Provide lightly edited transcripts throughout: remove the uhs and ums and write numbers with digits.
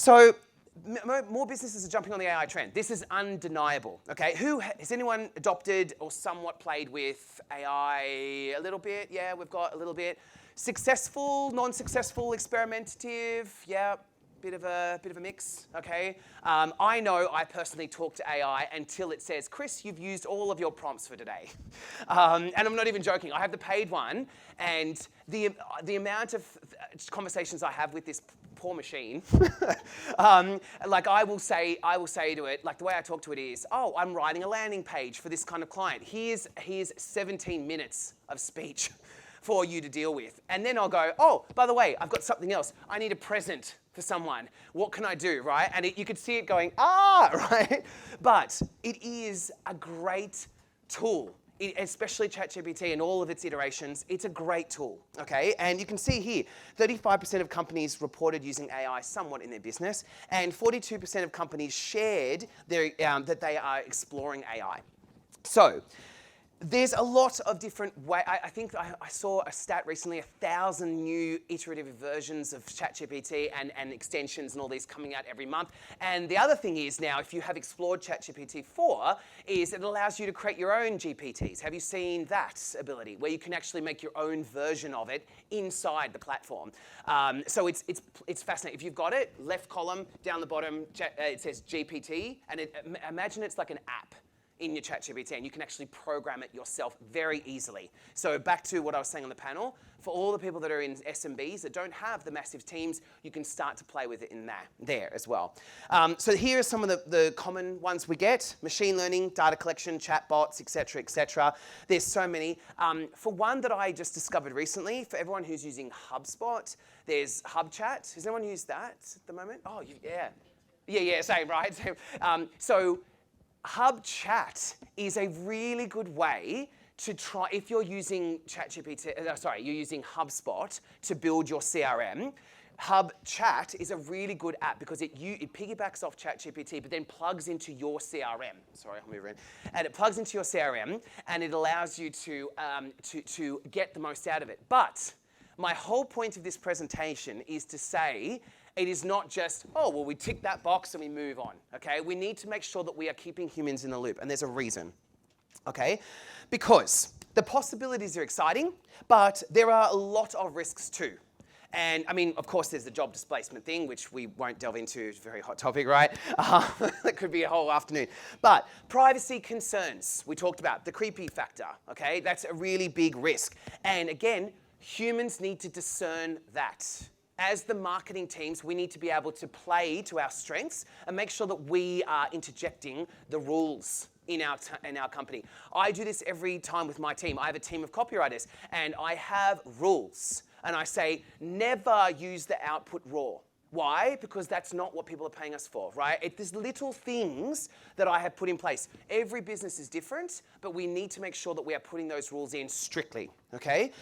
So more businesses are jumping on the AI trend. This is undeniable, okay? Has anyone adopted or somewhat played with AI a little bit? Yeah, we've got a little bit. Successful, non-successful, experimentative, yeah, bit of a mix, okay? I know I personally talk to AI until it says, Chris, you've used all of your prompts for today. And I'm not even joking. I have the paid one, and the amount of conversations I have with this poor machine, like I will say to it, like the way I talk to it is, oh, I'm writing a landing page for this kind of client. Here's 17 minutes of speech for you to deal with. And then I'll go, oh, by the way, I've got something else. I need a present for someone. What can I do, right? And you could see it going, right? But it is a great tool. Especially ChatGPT and all of its iterations, it's a great tool, okay? And you can see here, 35% of companies reported using AI somewhat in their business, and 42% of companies shared that they are exploring AI. So, there's a lot of different ways. I think I saw a stat recently, 1,000 new iterative versions of ChatGPT and extensions and all these coming out every month. And the other thing is now, if you have explored ChatGPT 4, is it allows you to create your own GPTs. Have you seen that ability, where you can actually make your own version of it inside the platform? So it's fascinating. If you've got it, left column, down the bottom, it says GPT, and imagine it's like an app in your ChatGPT, and you can actually program it yourself very easily. So back to what I was saying on the panel, for all the people that are in SMBs that don't have the massive teams, you can start to play with it in there as well. So here are some of the common ones we get: machine learning, data collection, chatbots, etc., etc. There's so many. For one that I just discovered recently, for everyone who's using HubSpot, there's HubChat. Has anyone used that at the moment? Oh, yeah, same, right? So HubChat is a really good way to try, if you're using you're using HubSpot to build your CRM. HubChat is a really good app because it piggybacks off ChatGPT, but then plugs into your CRM. Sorry, I'll move around. And it plugs into your CRM, and it allows you to get the most out of it. But my whole point of this presentation is to say, it is not just, oh, well, we tick that box and we move on, okay? We need to make sure that we are keeping humans in the loop, and there's a reason, okay? Because the possibilities are exciting, but there are a lot of risks too. And I mean, of course, there's the job displacement thing, which we won't delve into. It's a very hot topic, right? That could be a whole afternoon. But privacy concerns, we talked about, the creepy factor, okay? That's a really big risk. And again, humans need to discern that. As the marketing teams, we need to be able to play to our strengths and make sure that we are interjecting the rules in our company. I do this every time with my team. I have a team of copywriters, and I have rules. And I say, never use the output raw. Why? Because that's not what people are paying us for, right? There's little things that I have put in place. Every business is different, but we need to make sure that we are putting those rules in strictly, okay?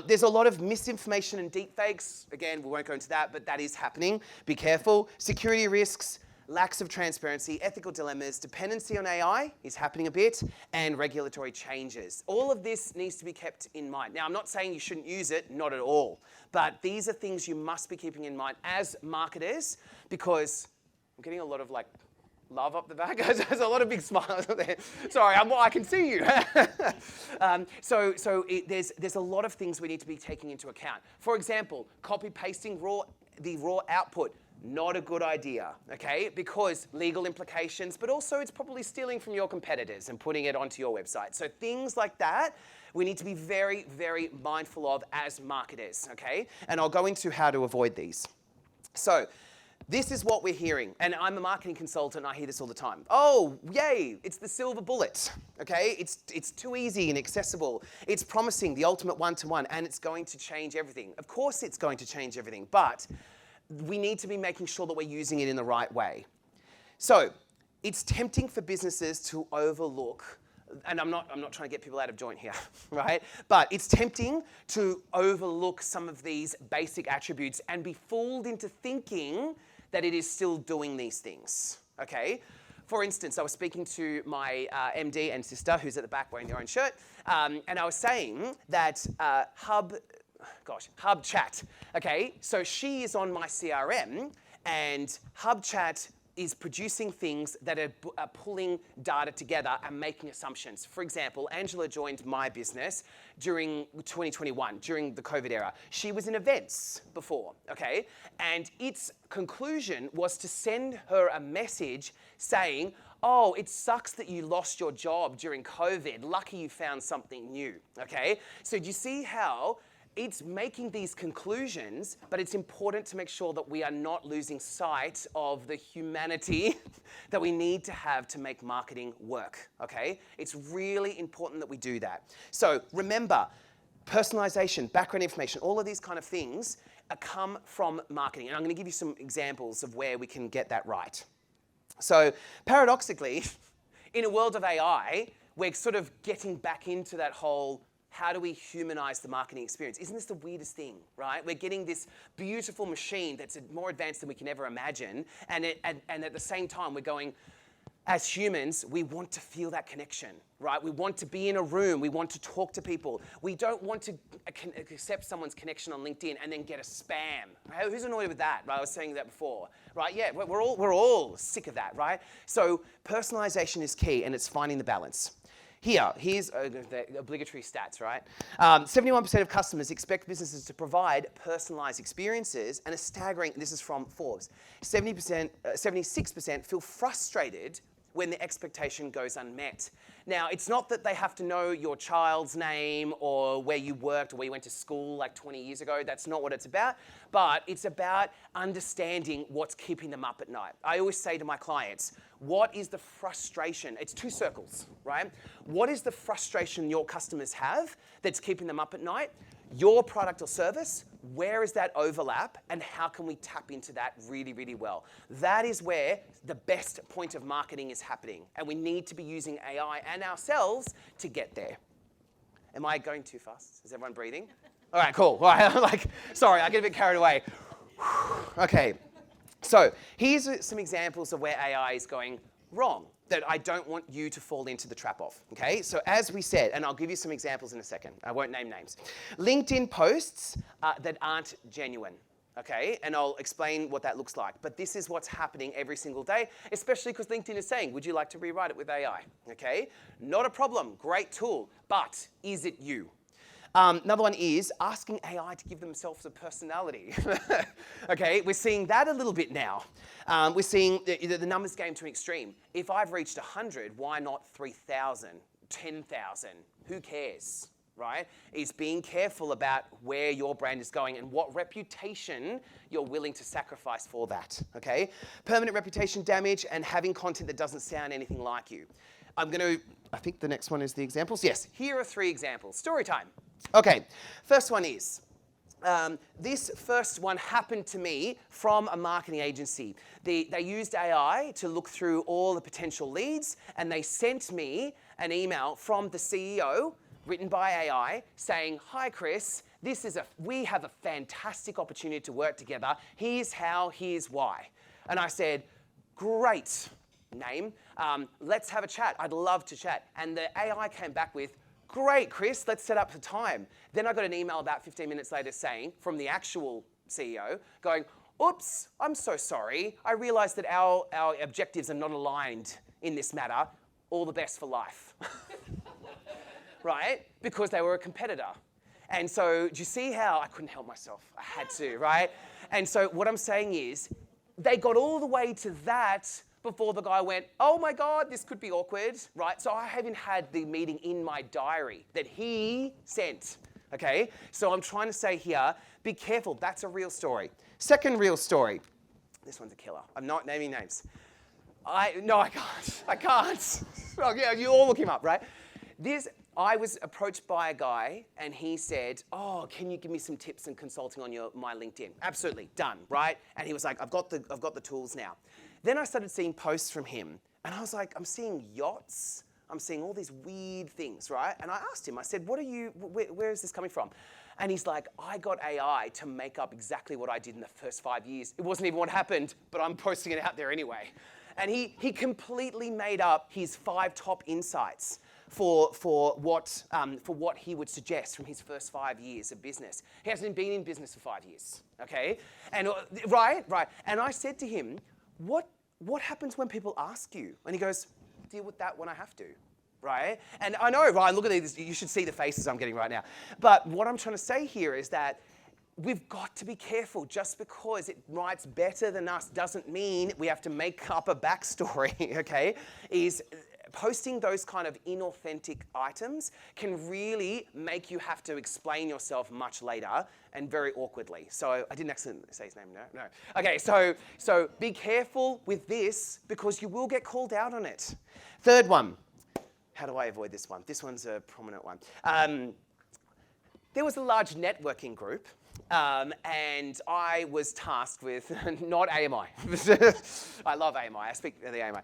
There's a lot of misinformation and deepfakes. Again, we won't go into that, but that is happening. Be careful. Security risks, lacks of transparency, ethical dilemmas, dependency on AI is happening a bit, and regulatory changes. All of this needs to be kept in mind. Now, I'm not saying you shouldn't use it, not at all, but these are things you must be keeping in mind as marketers, because I'm getting a lot of love up the back. There's a lot of big smiles up there. Sorry, I can see you. There's a lot of things we need to be taking into account. For example, copy-pasting the raw output. Not a good idea, okay? Because legal implications, but also it's probably stealing from your competitors and putting it onto your website. So things like that, we need to be very, very mindful of as marketers, okay? And I'll go into how to avoid these. So this is what we're hearing, and I'm a marketing consultant, and I hear this all the time. Oh, yay, it's the silver bullet, okay? It's too easy and accessible. It's promising the ultimate one-to-one, and it's going to change everything. Of course it's going to change everything, but we need to be making sure that we're using it in the right way. So it's tempting for businesses to overlook, and I'm not trying to get people out of joint here, right? But it's tempting to overlook some of these basic attributes and be fooled into thinking that it is still doing these things, okay? For instance, I was speaking to my MD and sister, who's at the back wearing their own shirt, and I was saying that HubChat, okay? So she is on my CRM, And HubChat is producing things that are pulling data together and making assumptions. For example, Angela joined my business during 2021, during the COVID era. She was in events before, okay? And its conclusion was to send her a message saying, oh, it sucks that you lost your job during COVID. Lucky you found something new, okay? So do you see how it's making these conclusions, but it's important to make sure that we are not losing sight of the humanity that we need to have to make marketing work, okay? It's really important that we do that. So remember, personalization, background information, all of these kind of things come from marketing. And I'm going to give you some examples of where we can get that right. So paradoxically, in a world of AI, we're sort of getting back into that whole how do we humanize the marketing experience? Isn't this the weirdest thing, right? We're getting this beautiful machine that's more advanced than we can ever imagine, and at the same time, we're going, as humans, we want to feel that connection, right? We want to be in a room. We want to talk to people. We don't want to accept someone's connection on LinkedIn and then get a spam. Right? Who's annoyed with that, right? I was saying that before, right? Yeah, we're all sick of that, right? So personalization is key, and it's finding the balance. Here's the obligatory stats, right? 71% of customers expect businesses to provide personalized experiences, and a staggering, this is from Forbes, 76% feel frustrated when the expectation goes unmet. Now, it's not that they have to know your child's name or where you worked or where you went to school like 20 years ago. That's not what it's about. But it's about understanding what's keeping them up at night. I always say to my clients, what is the frustration? It's two circles, right? What is the frustration your customers have that's keeping them up at night? Your product or service, where is that overlap, and how can we tap into that really, really well? That is where the best point of marketing is happening, and we need to be using AI and ourselves to get there. Am I going too fast? Is everyone breathing? All right, cool. All right, sorry, I get a bit carried away. Okay, so here's some examples of where AI is going wrong that I don't want you to fall into the trap of, okay? So as we said, and I'll give you some examples in a second, I won't name names. LinkedIn posts that aren't genuine, okay? And I'll explain what that looks like. But this is what's happening every single day, especially because LinkedIn is saying, would you like to rewrite it with AI, okay? Not a problem, great tool, but is it you? Another one is asking AI to give themselves a personality. Okay, we're seeing that a little bit now. We're seeing the numbers game to an extreme. If I've reached 100, why not 3,000, 10,000? Who cares, right? It's being careful about where your brand is going and what reputation you're willing to sacrifice for that, okay? Permanent reputation damage and having content that doesn't sound anything like you. I think the next one is the examples. Yes, here are 3 examples. Story time. Okay, first one is, this first one happened to me from a marketing agency. They used AI to look through all the potential leads, and they sent me an email from the CEO, written by AI, saying, hi Chris, we have a fantastic opportunity to work together. Here's how, here's why. And I said, great name, let's have a chat. I'd love to chat. And the AI came back with, great, Chris, let's set up the time. Then I got an email about 15 minutes later saying, from the actual CEO, going, oops, I'm so sorry. I realized that our objectives are not aligned in this matter. All the best for life. Right? Because they were a competitor. And so, do you see how I couldn't help myself? I had to, right? And so what I'm saying is, they got all the way to that before the guy went, oh my God, this could be awkward, right? So I haven't had the meeting in my diary that he sent, okay? So I'm trying to say here, be careful, that's a real story. Second real story, this one's a killer. I'm not naming names. No, I can't. Oh, yeah, you all look him up, right? I was approached by a guy and he said, oh, can you give me some tips and consulting on my LinkedIn? Absolutely, done, right? And he was like, I've got the tools now. Then I started seeing posts from him, and I was like, I'm seeing yachts, I'm seeing all these weird things, right? And I asked him, I said, where is this coming from? And he's like, I got AI to make up exactly what I did in the first 5 years. It wasn't even what happened, but I'm posting it out there anyway. And he completely made up his 5 top insights for what he would suggest from his first 5 years of business. He hasn't been in business for 5 years, okay? And right. And I said to him, what happens when people ask you? And he goes, deal with that when I have to. Right? And I know, Ryan, look at this. You should see the faces I'm getting right now. But what I'm trying to say here is that we've got to be careful. Just because it writes better than us doesn't mean we have to make up a backstory, okay? Is posting those kind of inauthentic items can really make you have to explain yourself much later and very awkwardly. So I didn't accidentally say his name, no. Okay, so be careful with this because you will get called out on it. Third one. How do I avoid this one? This one's a prominent one. There was a large networking group, and I was tasked with, not AMI. I love AMI, I speak to the AMI.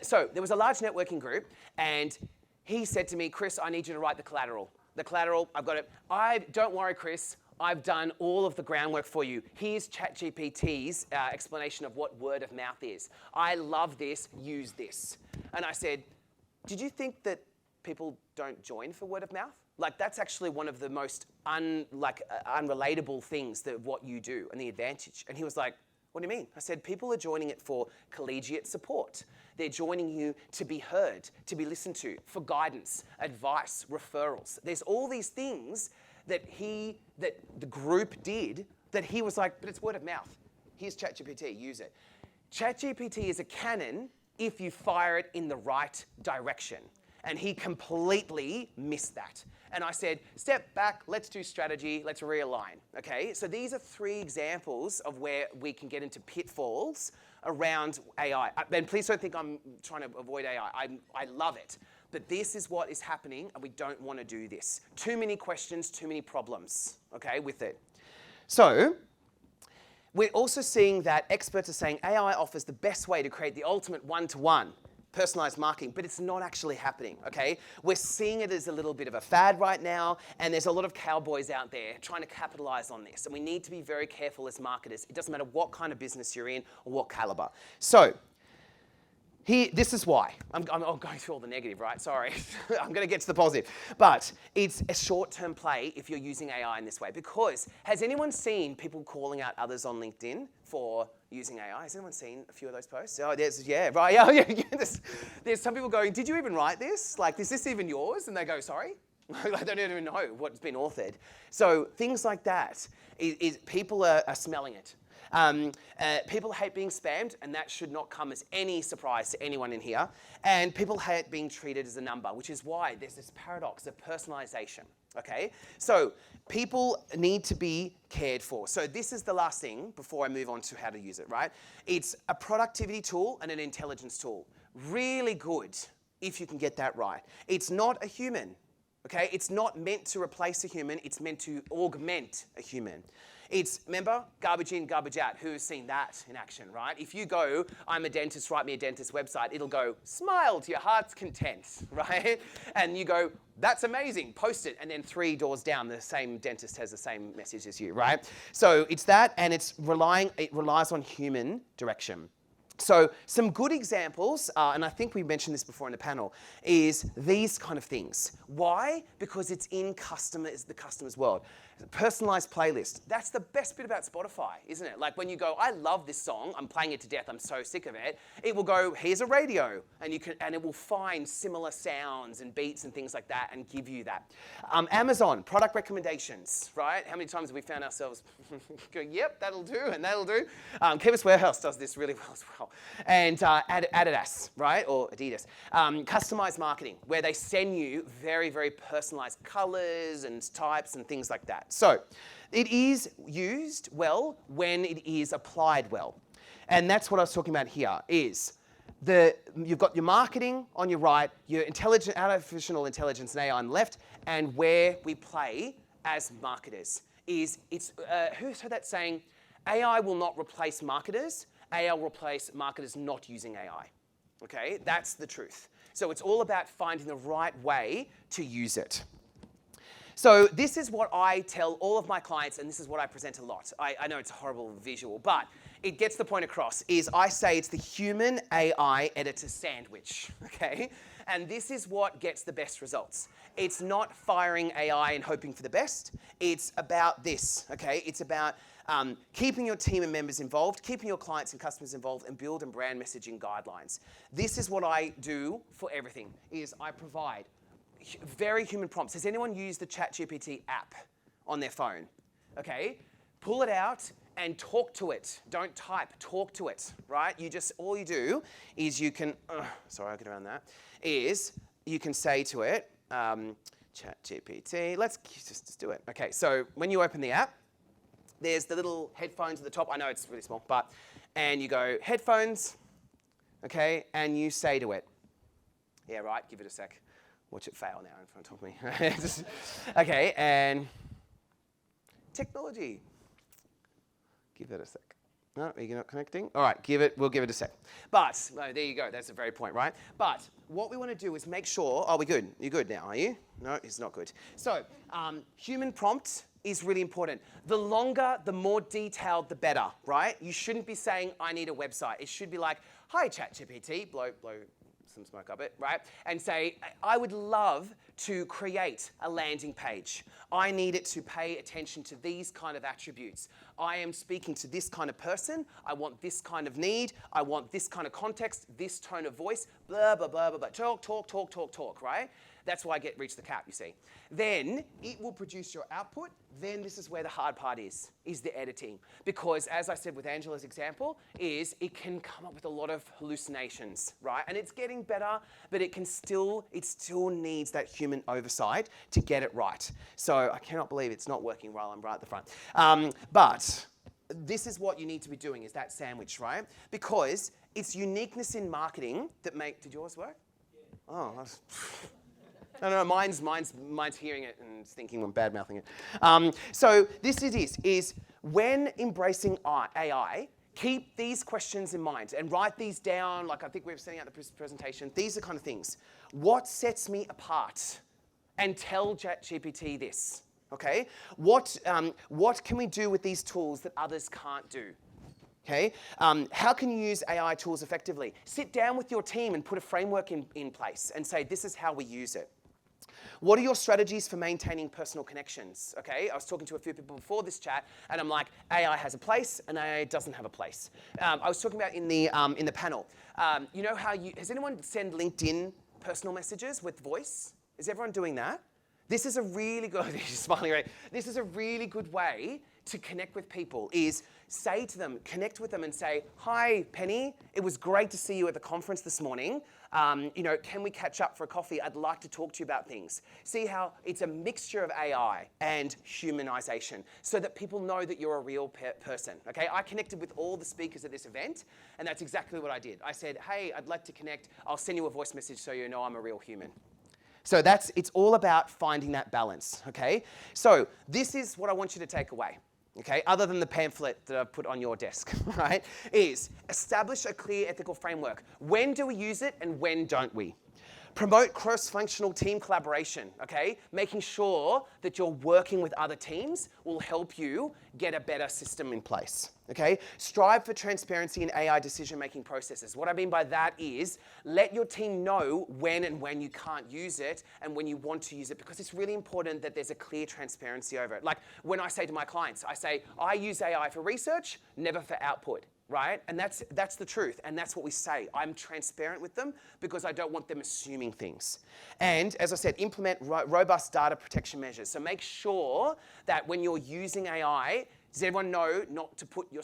So there was a large networking group, and he said to me, Chris, I need you to write the collateral. The collateral, I've got it. Don't worry, Chris, I've done all of the groundwork for you. Here's ChatGPT's explanation of what word of mouth is. I love this, use this. And I said, did you think that people don't join for word of mouth? Like, that's actually one of the most unrelatable things that what you do and the advantage. And he was like, what do you mean? I said, people are joining it for collegiate support. They're joining you to be heard, to be listened to, for guidance, advice, referrals. There's all these things that the group did that he was like, but it's word of mouth. Here's ChatGPT, use it. ChatGPT is a cannon if you fire it in the right direction. And he completely missed that. And I said, step back, let's do strategy, let's realign, okay? So these are 3 examples of where we can get into pitfalls around AI. And please don't think I'm trying to avoid AI. I love it. But this is what is happening, and we don't want to do this. Too many questions, too many problems, okay, with it. So, we're also seeing that experts are saying AI offers the best way to create the ultimate one-to-one personalized marketing, but it's not actually happening, okay? We're seeing it as a little bit of a fad right now, and there's a lot of cowboys out there trying to capitalize on this, and we need to be very careful as marketers. It doesn't matter what kind of business you're in or what caliber. So, this is why. I'm going through all the negative, right? Sorry. I'm going to get to the positive. But it's a short-term play if you're using AI in this way. Because has anyone seen people calling out others on LinkedIn for using AI? Has anyone seen a few of those posts? Oh, there's some people going, did you even write this? Like, is this even yours? And they go, sorry? I don't even know what's been authored. So things like that, people are smelling it. People hate being spammed, and that should not come as any surprise to anyone in here. And people hate being treated as a number, which is why there's this paradox of personalization, okay? So people need to be cared for. So this is the last thing before I move on to how to use it, right? It's a productivity tool and an intelligence tool. Really good if you can get that right. It's not a human, okay? It's not meant to replace a human. It's meant to augment a human. It's, remember, garbage in, garbage out. Who's seen that in action, right? If you go, I'm a dentist, write me a dentist website, it'll go, smile to your heart's content, right? And you go, that's amazing, post it. And then 3 doors down, the same dentist has the same message as you, right? So it's that, and it relies on human direction. So some good examples, and I think we mentioned this before in the panel, is these kind of things. Why? Because it's in the customer's world. Personalized playlist. That's the best bit about Spotify, isn't it? Like when you go, I love this song, I'm playing it to death, I'm so sick of it. It will go, here's a radio, and it will find similar sounds and beats and things like that and give you that. Amazon, product recommendations, right? How many times have we found ourselves going, yep, that'll do, and that'll do. Chemist Warehouse does this really well as well. And Adidas, right, or Adidas. Customized marketing, where they send you very, very personalized colors and types and things like that. So it is used well when it is applied well. And that's what I was talking about here, is you've got your marketing on your right, your artificial intelligence and AI on the left, and where we play as marketers is, who's heard that saying, AI will not replace marketers, AI will replace marketers not using AI. Okay, that's the truth. So it's all about finding the right way to use it. So this is what I tell all of my clients, and this is what I present a lot. I know it's a horrible visual, but it gets the point across, is I say it's the human AI editor sandwich, okay? And this is what gets the best results. It's not firing AI and hoping for the best. It's about this, okay? It's about keeping your team and members involved, keeping your clients and customers involved, and build and brand messaging guidelines. This is what I do for everything, is I provide very human prompts. Has anyone used the ChatGPT app on their phone? Okay, pull it out and talk to it. Don't type, talk to it, right? All you do is you can, sorry, I'll get around that, is you can say to it, ChatGPT, let's just do it. Okay, so when you open the app, there's the little headphones at the top. I know it's really small, and you go, headphones, okay, and you say to it, yeah, right, give it a sec. Watch it fail now in front of me. Okay, and technology. Give it a sec. No, are you not connecting? All right, we'll give it a sec. But, no, there you go, that's the very point, right? But what we want to do is make sure, we're good. You're good now, are you? No, it's not good. So, human prompt is really important. The longer, the more detailed, the better, right? You shouldn't be saying, I need a website. It should be like, hi, ChatGPT, blow some smoke up it, right? And say, I would love to create a landing page. I need it to pay attention to these kind of attributes. I am speaking to this kind of person. I want this kind of need. I want this kind of context, this tone of voice, blah, blah, blah, blah, blah. Talk, right? That's why I reach the cap, you see. Then it will produce your output. Then this is where the hard part is the editing. Because as I said with Angela's example, it can come up with a lot of hallucinations, right? And it's getting better, but it still needs that human oversight to get it right. So I cannot believe it's not working while I'm right at the front. But this is what you need to be doing, is that sandwich, right? Because it's uniqueness in marketing that did yours work? Yeah. Oh, no, mine's hearing it and thinking I'm bad-mouthing it. So this is when embracing AI, keep these questions in mind and write these down, like I think we were setting out the presentation. These are kind of things. What sets me apart? And tell ChatGPT this, okay? What can we do with these tools that others can't do? Okay? How can you use AI tools effectively? Sit down with your team and put a framework in place and say, this is how we use it. What are your strategies for maintaining personal connections? Okay, I was talking to a few people before this chat, and I'm like, AI has a place, and AI doesn't have a place. I was talking about in the panel. You know how has anyone sent LinkedIn personal messages with voice? Is everyone doing that? This is a really good. You're smiling, right? This is a really good way to connect with people. Is say to them, connect with them, and say, "Hi, Penny. It was great to see you at the conference this morning. Can we catch up for a coffee? I'd like to talk to you about things." See how it's a mixture of AI and humanization, so that people know that you're a real person. Okay, I connected with all the speakers at this event, and that's exactly what I did. I said, "Hey, I'd like to connect. I'll send you a voice message so you know I'm a real human." So it's all about finding that balance. Okay, so this is what I want you to take away. Okay, other than the pamphlet that I've put on your desk, right, is establish a clear ethical framework. When do we use it and when don't we? Promote cross-functional team collaboration, okay? Making sure that you're working with other teams will help you get a better system in place, okay? Strive for transparency in AI decision-making processes. What I mean by that is let your team know when you can't use it and when you want to use it, because it's really important that there's a clear transparency over it. Like when I say to my clients, I say, I use AI for research, never for output. Right? And that's the truth, and that's what we say. I'm transparent with them because I don't want them assuming things. And as I said, implement robust data protection measures. So make sure that when you're using AI, does everyone know not to put your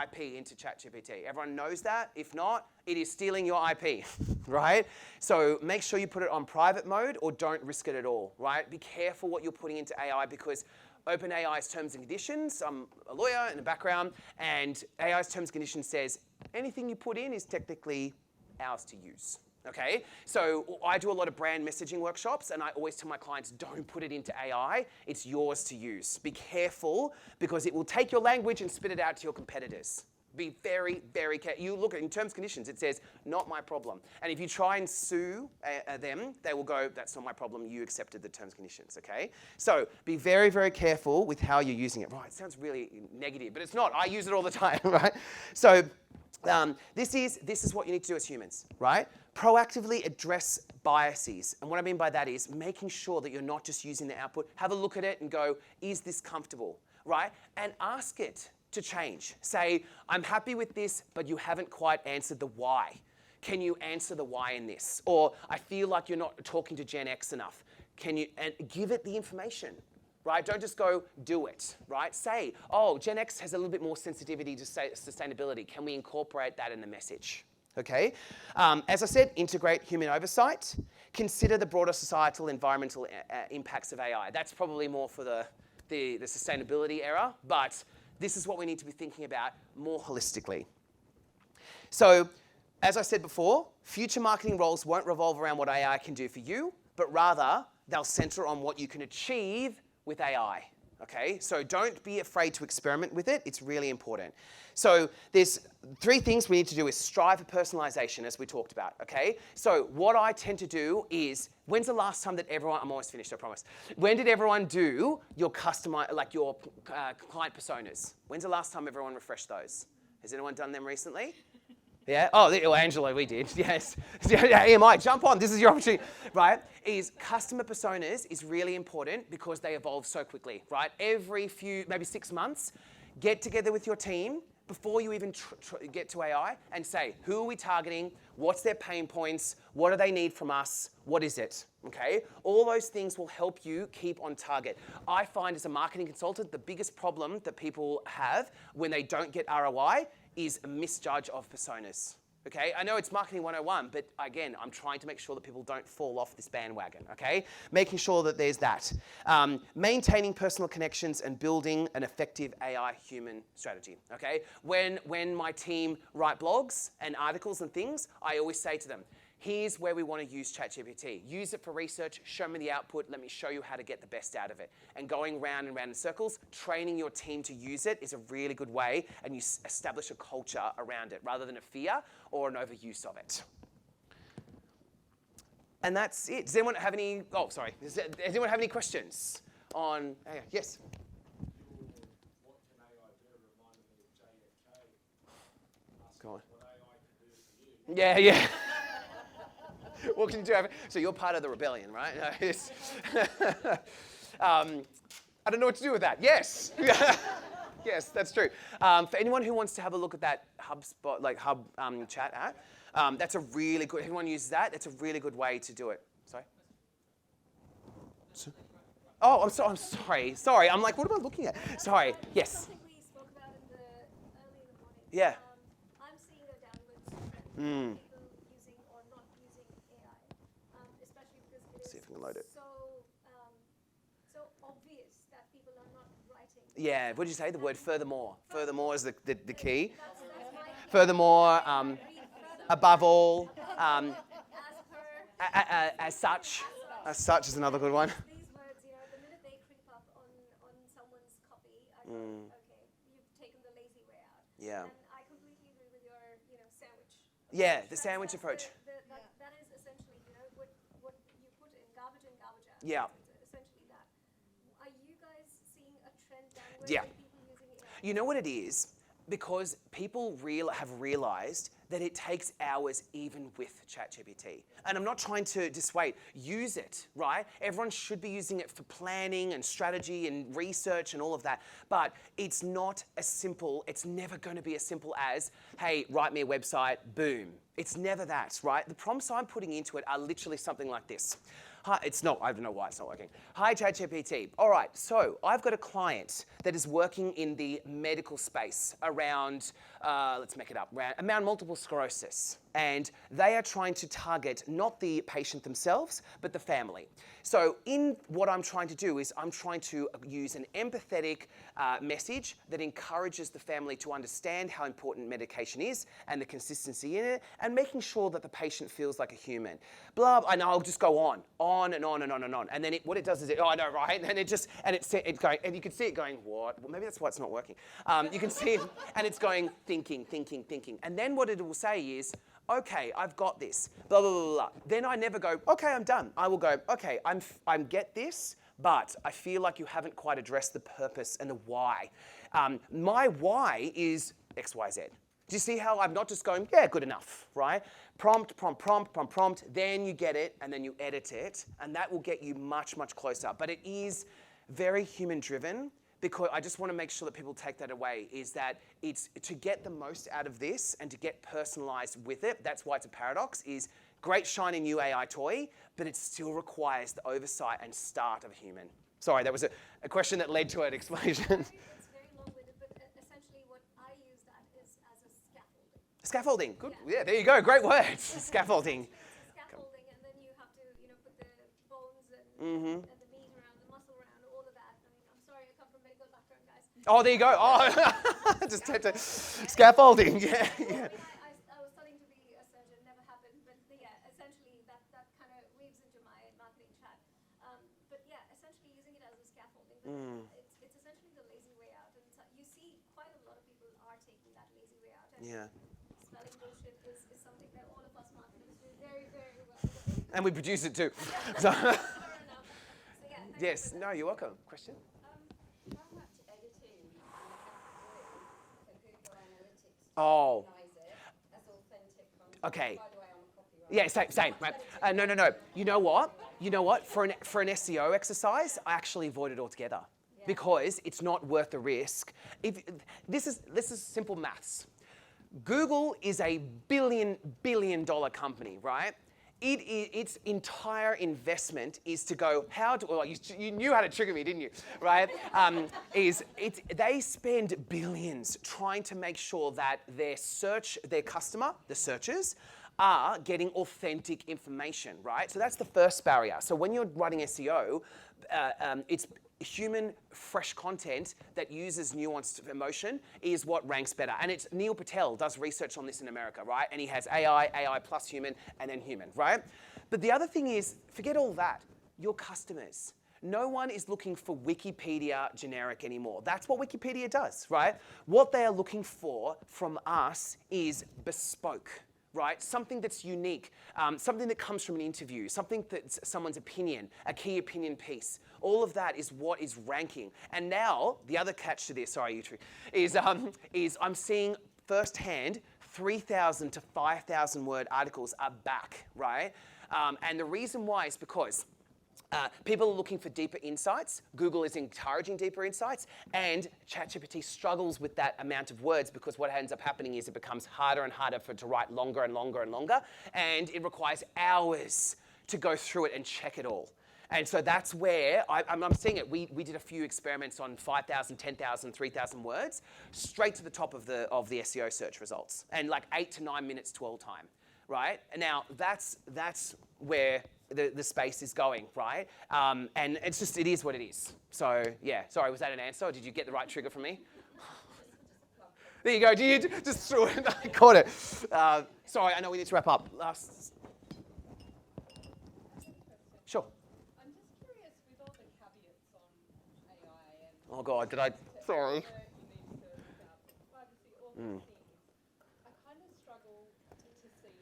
IP into ChatGPT? Everyone knows that? If not, it is stealing your IP, right? So make sure you put it on private mode or don't risk it at all, right? Be careful what you're putting into AI, because OpenAI's terms and conditions, I'm a lawyer in the background, and AI's terms and conditions says anything you put in is technically ours to use. Okay, so I do a lot of brand messaging workshops, and I always tell my clients, don't put it into AI, it's yours to use. Be careful, because it will take your language and spit it out to your competitors. Be very, very careful. You look at in terms and conditions, it says, not my problem. And if you try and sue them, they will go, that's not my problem, you accepted the terms and conditions, okay? So be very, very careful with how you're using it. Right, it sounds really negative, but it's not. I use it all the time, right? So this is what you need to do as humans, right? Proactively address biases. And what I mean by that is making sure that you're not just using the output. Have a look at it and go, is this comfortable, right? And ask it to change. Say, I'm happy with this, but you haven't quite answered the why. Can you answer the why in this? Or I feel like you're not talking to Gen X enough. Can you, and give it the information, right? Don't just go do it, right? Say, oh, Gen X has a little bit more sensitivity to sustainability. Can we incorporate that in the message? Okay. As I said, integrate human oversight. Consider the broader societal environmental impacts of AI. That's probably more for the sustainability era, but this is what we need to be thinking about more holistically. So, as I said before, future marketing roles won't revolve around what AI can do for you, but rather they'll center on what you can achieve with AI. Okay, so don't be afraid to experiment with it. It's really important. So there's 3 things we need to do is strive for personalization, as we talked about, okay? So what I tend to do is, when's the last time that everyone, I'm almost finished, I promise. When did everyone do your customer, like your client personas? When's the last time everyone refreshed those? Has anyone done them recently? Yeah? Oh, Angela, we did. Yes. EMI, jump on. This is your opportunity, right? Is customer personas is really important because they evolve so quickly, right? Every few, maybe 6 months, get together with your team before you even get to AI and say, who are we targeting? What's their pain points? What do they need from us? What is it? Okay? All those things will help you keep on target. I find as a marketing consultant, the biggest problem that people have when they don't get ROI is a misjudge of personas. Okay, I know it's marketing 101, but again, I'm trying to make sure that people don't fall off this bandwagon, okay? Making sure that there's that. Maintaining personal connections and building an effective AI human strategy, okay? When my team write blogs and articles and things, I always say to them, here's where we want to use ChatGPT. Use it for research, show me the output, let me show you how to get the best out of it. And going round and round in circles, training your team to use it is a really good way, and you establish a culture around it rather than a fear or an overuse of it. And that's it. Does anyone have any, does anyone have any questions on, yes? What can AI do reminded me of JFK. Go on. What AI can do for you. Yeah. What can you do? So you're part of the rebellion, right? Yes. I don't know what to do with that. Yes. Yes, that's true. For anyone who wants to have a look at that HubSpot, like Hub chat app, that's a really good, everyone uses that, that's a really good way to do it. Sorry? Oh, I'm sorry. Sorry, I'm like, what am I looking at? Sorry, yes. Something we spoke about early in the morning. Yeah. I'm seeing a downwards trend. People using or not using AI, especially because it is See if we can load it. so obvious that people are not writing. Yeah, what did you say? The word furthermore. Furthermore is the key. That's my Furthermore, above all, as per. as such is another good one. These words, the minute they creep up on someone's copy, I go, okay, you've taken the lazy way out. Yeah. And I completely agree with your, sandwich. Yeah, the sandwich approach. That is essentially, what you put in, garbage out. Yeah. It's essentially that. Are you guys seeing a trend downward Yeah. in people using AI? You know what it is? Because people have realized that it takes hours even with ChatGPT. And I'm not trying to dissuade, use it, right? Everyone should be using it for planning and strategy and research and all of that. But it's not as simple, it's never going to be as simple as, hey, write me a website, boom. It's never that, right? The prompts I'm putting into it are literally something like this. Hi, it's not, I don't know why it's not working. Hi, ChatGPT. All right, so I've got a client that is working in the medical space around, let's make it up, around multiple sclerosis. And they are trying to target not the patient themselves, but the family. So in what I'm trying to do is I'm trying to use an empathetic message that encourages the family to understand how important medication is and the consistency in it, and making sure that the patient feels like a human. And I'll just go on and on and on and on. And then what it does is, I know, right? And it's going, and you can see it going, what? Well, maybe that's why it's not working. You can see it, and it's going, thinking. And then what it will say is, okay, I've got this, blah, blah, blah, blah. Then I never go, okay, I'm done. I will go, okay, I get this, but I feel like you haven't quite addressed the purpose and the why. My why is X, Y, Z. Do you see how I'm not just going, yeah, good enough, right? Prompt, prompt, prompt, prompt, prompt, then you get it, and then you edit it, and that will get you much, much closer. But it is very human-driven, because I just want to make sure that people take that away, is that it's to get the most out of this and to get personalized with it. That's why it's a paradox, is great shiny new AI toy, but it still requires the oversight and start of a human. Sorry, that was a question that led to an explanation. It's very long-winded, but essentially what I use that is as a scaffolding. Scaffolding, good. Yeah, there you go, great words. Scaffolding. It's scaffolding, and then you have to, put the bones and the meat around, the muscle around, all of that. I mean, I'm sorry, I come from medical background, guys. Oh, there you go. Oh, just scaffolding. Yeah, yeah. I was studying to be a surgeon, never happened, but yeah, essentially that kind of weaves into my marketing chat. But yeah, essentially using it as a scaffolding. It's essentially the lazy way out, and so you see quite a lot of people are taking that lazy way out. And Yeah. spelling bullshit is something that all of us marketers do very, very well. And we produce it too. So, Fair enough. So yeah, thank you yes, for that. no, you're welcome. Question? How much editing do you have to do for Google Analytics to Oh. recognize it as authentic content? Okay. By the way, I'm a copywriter. Yeah, same. Right. No. You know what? For an SEO exercise, I actually avoid it altogether because it's not worth the risk. This is simple maths. Google is a billion dollar company, right? Its entire investment is to go, you knew how to trigger me, didn't you? Right? They spend billions trying to make sure that their customer, the searchers, are getting authentic information, right? So that's the first barrier. So when you're writing SEO, it's human, fresh content that uses nuanced emotion is what ranks better. And it's Neil Patel does research on this in America, right? And he has AI plus human, and then human, right? But the other thing is, forget all that. Your customers. No one is looking for Wikipedia generic anymore. That's what Wikipedia does, right? What they are looking for from us is bespoke, right? Something that's unique, something that comes from an interview, something that's someone's opinion, a key opinion piece. All of that is what is ranking. And now, the other catch to this, sorry, Intrigue, is I'm seeing firsthand 3,000 to 5,000 word articles are back, right? And the reason why is because people are looking for deeper insights. Google is encouraging deeper insights, and ChatGPT struggles with that amount of words because what ends up happening is it becomes harder and harder for it to write longer and longer and longer, and it requires hours to go through it and check it all. And so that's where I'm seeing it. We did a few experiments on 5,000, 10,000, 3,000 words, straight to the top of the SEO search results, and like 8 to 9 minutes dwell time, right? And now that's where the space is going, right? And it is what it is. So yeah, sorry, was that an answer, or did you get the right trigger from me? There you go, you just threw it, I caught it. Sorry, I know we need to wrap up. Sure. I'm just curious with all the caveats on AI and Oh God, sorry. you need to look out for privacy, all these things. I kind of struggle to see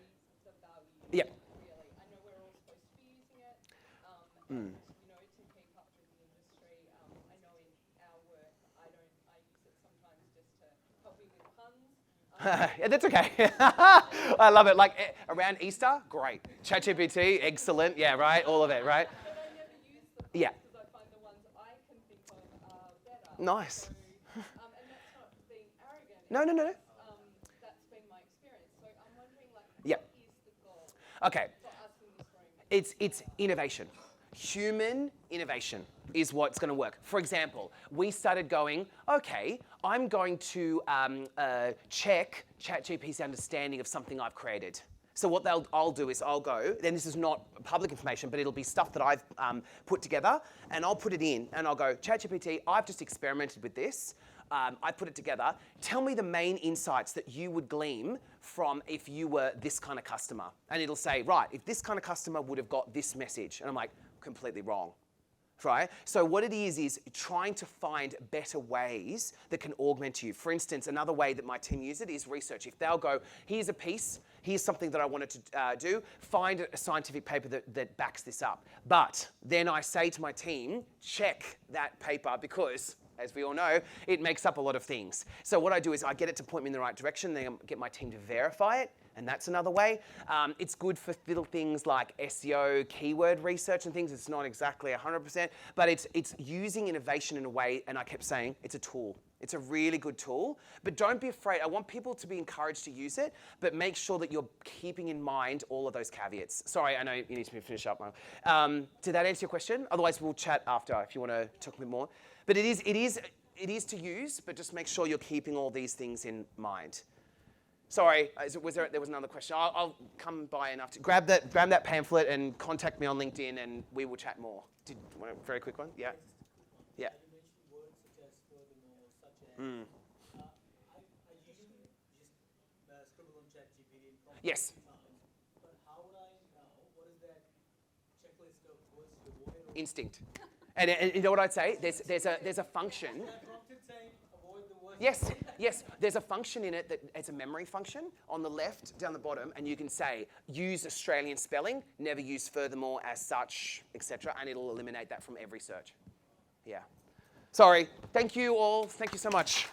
the value. Yep. Really, I know we're all supposed to be using it, and, to keep up with the industry. I know in our work, I use it sometimes just to help me with puns. Yeah, that's okay. I love it. Like around Easter, great. ChatGPT, excellent. Yeah, right. All of it, right? But I never use them Yeah. because I find the ones I can think of are better. Nice. So, and that's not being arrogant. No. That's been my experience. So I'm wondering, Yeah. what is the goal Okay. for us in this room? It's innovation. Human innovation is what's going to work. For example, we started going, okay, I'm going to check ChatGPT's understanding of something I've created. So what I'll do is I'll go, then this is not public information, but it'll be stuff that I've put together, and I'll put it in, and I'll go, ChatGPT, I've just experimented with this. I put it together. Tell me the main insights that you would glean from if you were this kind of customer. And it'll say, right, if this kind of customer would have got this message. And I'm like, completely wrong. Right? So what it is trying to find better ways that can augment you. For instance, another way that my team use it is research. If they'll go, here's a piece, here's something that I wanted to do, find a scientific paper that backs this up. But then I say to my team, check that paper because as we all know, it makes up a lot of things. So what I do is I get it to point me in the right direction, then I get my team to verify it, and that's another way. It's good for little things like SEO, keyword research and things. It's not exactly 100%, but it's using innovation in a way, and I kept saying, it's a tool. It's a really good tool, but don't be afraid. I want people to be encouraged to use it, but make sure that you're keeping in mind all of those caveats. Sorry, I know you need to finish up, Mel. Did that answer your question? Otherwise, we'll chat after if you want to talk a bit more. But it is to use, but just make sure you're keeping all these things in mind. Sorry, there was another question. I'll come by enough to grab that pamphlet and contact me on LinkedIn, and we will chat more. Very quick one? Yeah. Yeah. I usually just scribble on ChatGPT and prompt Yes. but how would I know what is that checklist of words to avoid? Or Instinct. And you know what I'd say? There's a function. I prompted saying avoid the words. Yes. There's a function in it that it's a memory function on the left down the bottom, and you can say use Australian spelling, never use furthermore as such, etc., and it'll eliminate that from every search. Yeah. Sorry. Thank you all. Thank you so much.